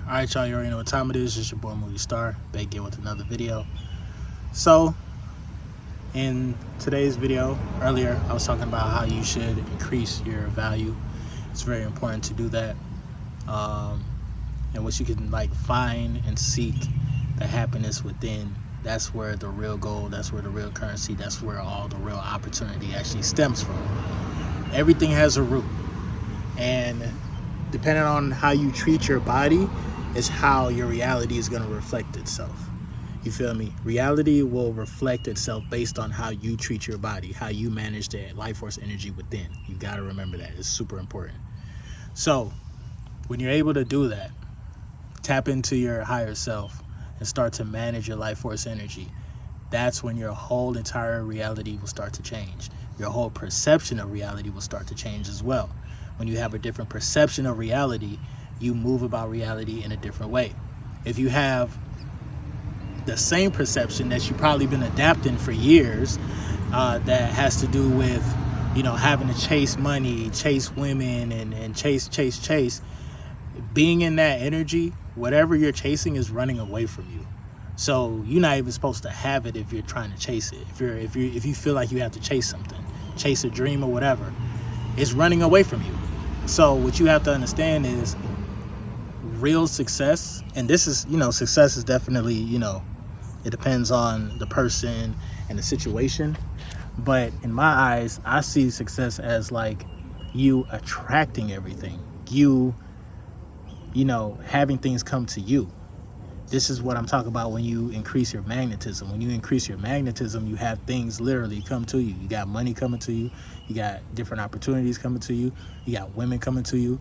Alright, y'all, you already know what time it is. It's your boy Moody Starr, back again with another video. So, in today's video, earlier, I was talking about how you should increase your value. It's very important to do that. And what you can find and seek the happiness within. That's where the real gold, that's where the real currency, that's where all the real opportunity actually stems from. Everything has a root. And depending on how you treat your body is how your reality is going to reflect itself. You feel me? Reality will reflect itself based on how you treat your body, how you manage the life force energy within. You got to remember that. It's super important. So when you're able to do that, tap into your higher self and start to manage your life force energy, that's when your whole entire reality will start to change. Your whole perception of reality will start to change as well. When you have a different perception of reality, you move about reality in a different way. If you have the same perception that you've probably been adapting for years, that has to do with, having to chase money, chase women, and chase, being in that energy, whatever you're chasing is running away from you. So you're not even supposed to have it if you're trying to chase it. If you feel like you have to chase something, chase a dream or whatever, it's running away from you. So what you have to understand is real success, and this is, success is definitely, it depends on the person and the situation. But in my eyes, I see success as you attracting everything, you having things come to you. This is what I'm talking about when you increase your magnetism. When you increase your magnetism, you have things literally come to you. You got money coming to you. You got different opportunities coming to you. You got women coming to you.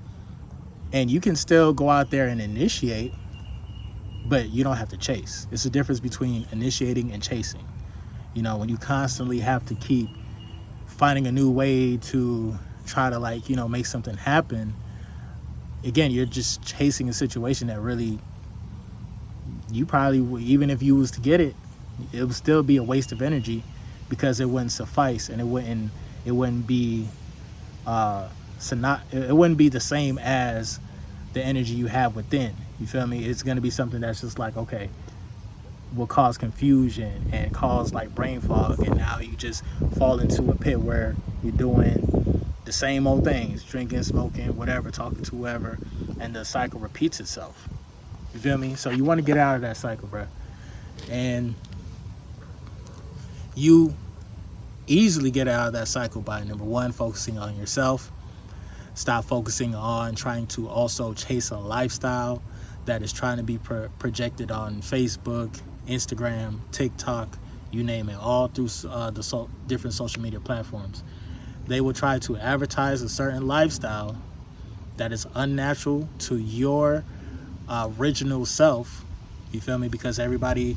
And you can still go out there and initiate, but you don't have to chase. It's the difference between initiating and chasing. When you constantly have to keep finding a new way to try to make something happen, again, you're just chasing a situation that really, you probably, even if you was to get it, it would still be a waste of energy because it wouldn't suffice, and it wouldn't be it wouldn't be the same as the energy you have within. You feel me? It's going to be something that's just okay, will cause confusion and cause brain fog, and now you just fall into a pit where you're doing the same old things, drinking, smoking, whatever, talking to whoever, and the cycle repeats itself. You feel me? So you want to get out of that cycle, bro. And you easily get out of that cycle by, number one, focusing on yourself. Stop focusing on trying to also chase a lifestyle that is trying to be projected on Facebook, Instagram, TikTok, you name it, all through different social media platforms. They will try to advertise a certain lifestyle that is unnatural to your original self. You feel me? Because everybody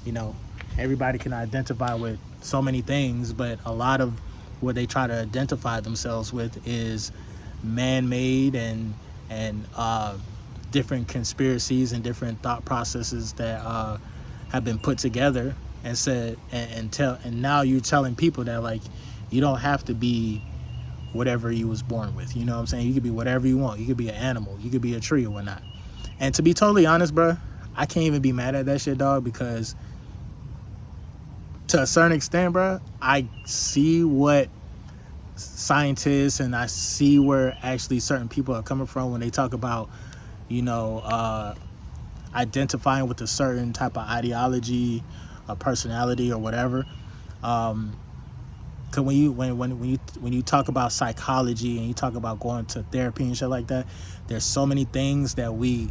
can identify with so many things, but a lot of what they try to identify themselves with is man-made and different conspiracies and different thought processes that have been put together and said, and now you're telling people that you don't have to be whatever you was born with. You know what I'm saying? You could be whatever you want. You could be an animal, you could be a tree or whatnot. And to be totally honest, bro, I can't even be mad at that shit, dog, because to a certain extent, bro, I see what scientists and I see where actually certain people are coming from when they talk about, identifying with a certain type of ideology, or personality, or whatever. Cause when you talk about psychology and you talk about going to therapy and shit like that, there's so many things that we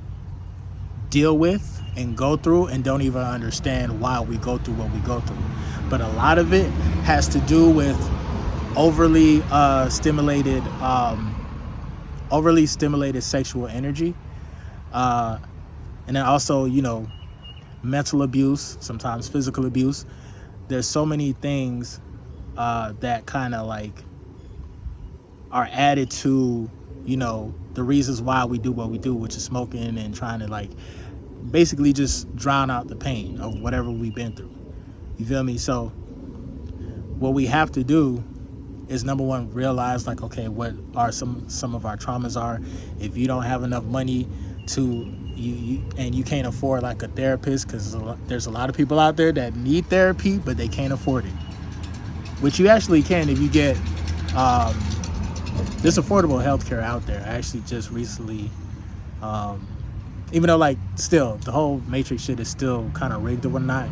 deal with and go through and don't even understand why we go through what we go through. But a lot of it has to do with overly stimulated sexual energy, and then also mental abuse, sometimes physical abuse. There's so many things that kind of are added to the reasons why we do what we do, which is smoking and trying to basically just drown out the pain of whatever we've been through. You feel me? So what we have to do is, number one, realize okay, what are some of our traumas are. If you don't have enough money to and you can't afford like a therapist, because there's a lot of people out there that need therapy but they can't afford it, which you actually can if you get there's affordable healthcare out there. I actually just recently, even though like still the whole matrix shit is still kind of rigged or whatnot,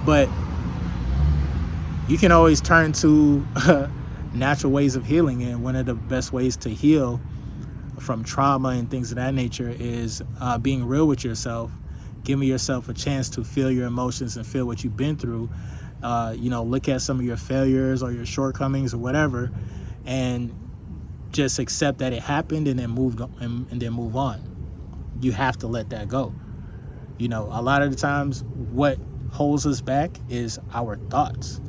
but you can always turn to natural ways of healing. And one of the best ways to heal from trauma and things of that nature is being real with yourself, giving yourself a chance to feel your emotions and feel what you've been through. Look at some of your failures or your shortcomings or whatever, and just accept that it happened and then move on. You have to let that go. A lot of the times what holds us back is our thoughts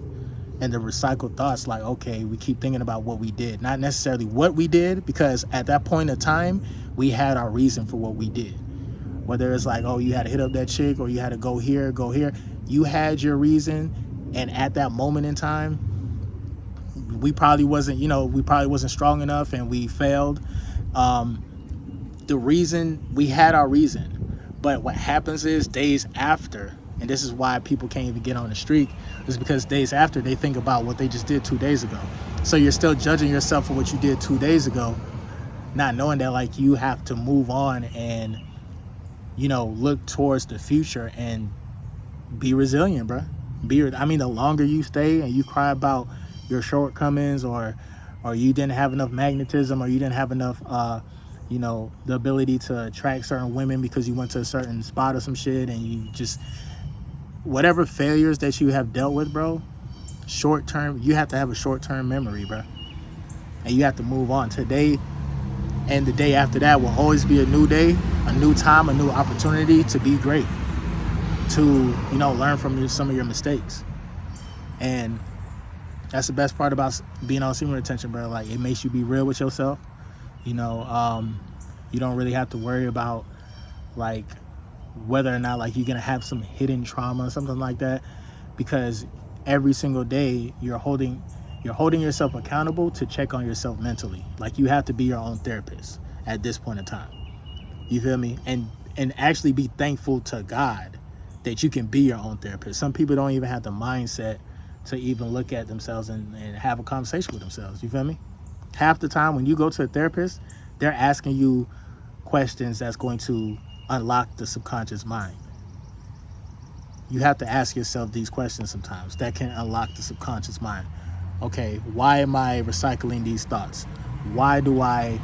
and the recycled thoughts. Like, okay, we keep thinking about what we did, not necessarily what we did, because at that point in time we had our reason for what we did. Whether it's like, oh, you had to hit up that chick, or you had to go here, you had your reason. And at that moment in time, we probably wasn't strong enough and we failed. The reason, we had our reason. But what happens is days after, and this is why people can't even get on the streak, is because days after they think about what they just did 2 days ago. So you're still judging yourself for what you did 2 days ago, not knowing that like you have to move on and look towards the future and be resilient, bro. The longer you stay and you cry about your shortcomings, or you didn't have enough magnetism, or you didn't have enough the ability to attract certain women because you went to a certain spot or some shit, and you just, whatever failures that you have dealt with, bro, short term, you have to have a short-term memory, bro, and you have to move on. Today and the day after that will always be a new day, a new time, a new opportunity to be great, to learn from some of your mistakes. And that's the best part about being on semen retention, bro. Like, it makes you be real with yourself. You don't really have to worry about like whether or not like you're gonna have some hidden trauma or something like that, because every single day you're holding yourself accountable to check on yourself mentally. Like, you have to be your own therapist at this point in time. You feel me? And actually be thankful to God that you can be your own therapist. Some people don't even have the mindset to even look at themselves and have a conversation with themselves. You feel me? Half the time when you go to a therapist, they're asking you questions that's going to unlock the subconscious mind. You have to ask yourself these questions sometimes that can unlock the subconscious mind. Okay, why am I recycling these thoughts? Why do I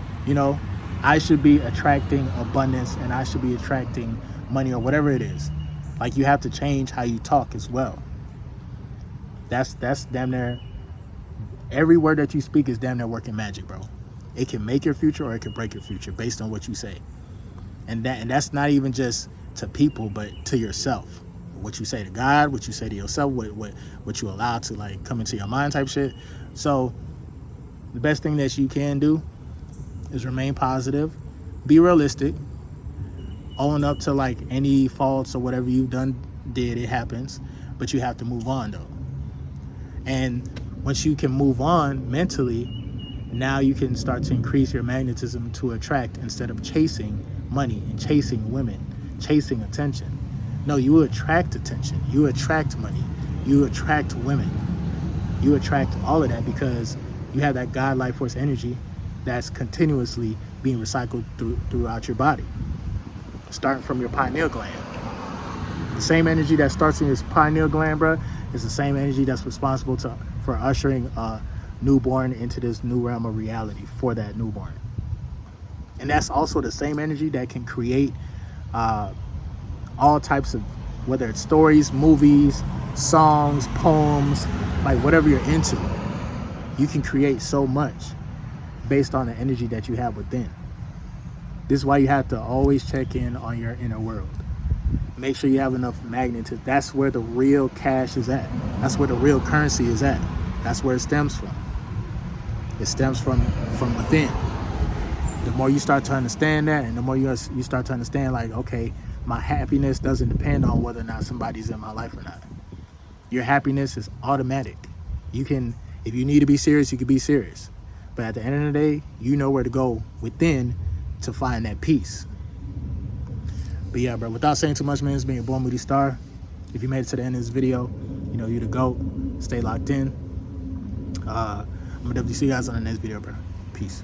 should be attracting abundance, and I should be attracting money, or whatever it is. Like, you have to change how you talk as well. That's damn near, every word that you speak is damn near working magic, bro. It can make your future or it can break your future based on what you say. And that's not even just to people, but to yourself. What you say to God, what you say to yourself, what you allow to like come into your mind type shit. So the best thing that you can do is remain positive, be realistic, own up to like any faults or whatever you've did, it happens, but you have to move on though. And once you can move on mentally, now you can start to increase your magnetism to attract, instead of chasing money and chasing women, chasing attention. No, you attract attention, you attract money, you attract women, you attract all of that because you have that God life force energy that's continuously being recycled throughout your body, starting from your pineal gland. The same energy that starts in your pineal gland, bro, is the same energy that's responsible for ushering a newborn into this new realm of reality for that newborn. And that's also the same energy that can create all types of, whether it's stories, movies, songs, poems, like whatever you're into. You can create so much based on the energy that you have within. This is why you have to always check in on your inner world. Make sure you have enough magnetism. That's where the real cash is at. That's where the real currency is at. That's where it stems from. It stems from within. The more you start to understand that, and the more you start to understand, like, okay, my happiness doesn't depend on whether or not somebody's in my life or not. Your happiness is automatic. You can, if you need to be serious, you can be serious. But at the end of the day, you know where to go within to find that peace. But yeah, bro, without saying too much, man, it's been your boy Moody Starr. If you made it to the end of this video, you know you the GOAT. Stay locked in. I'm gonna definitely see you guys on the next video, bro. Peace.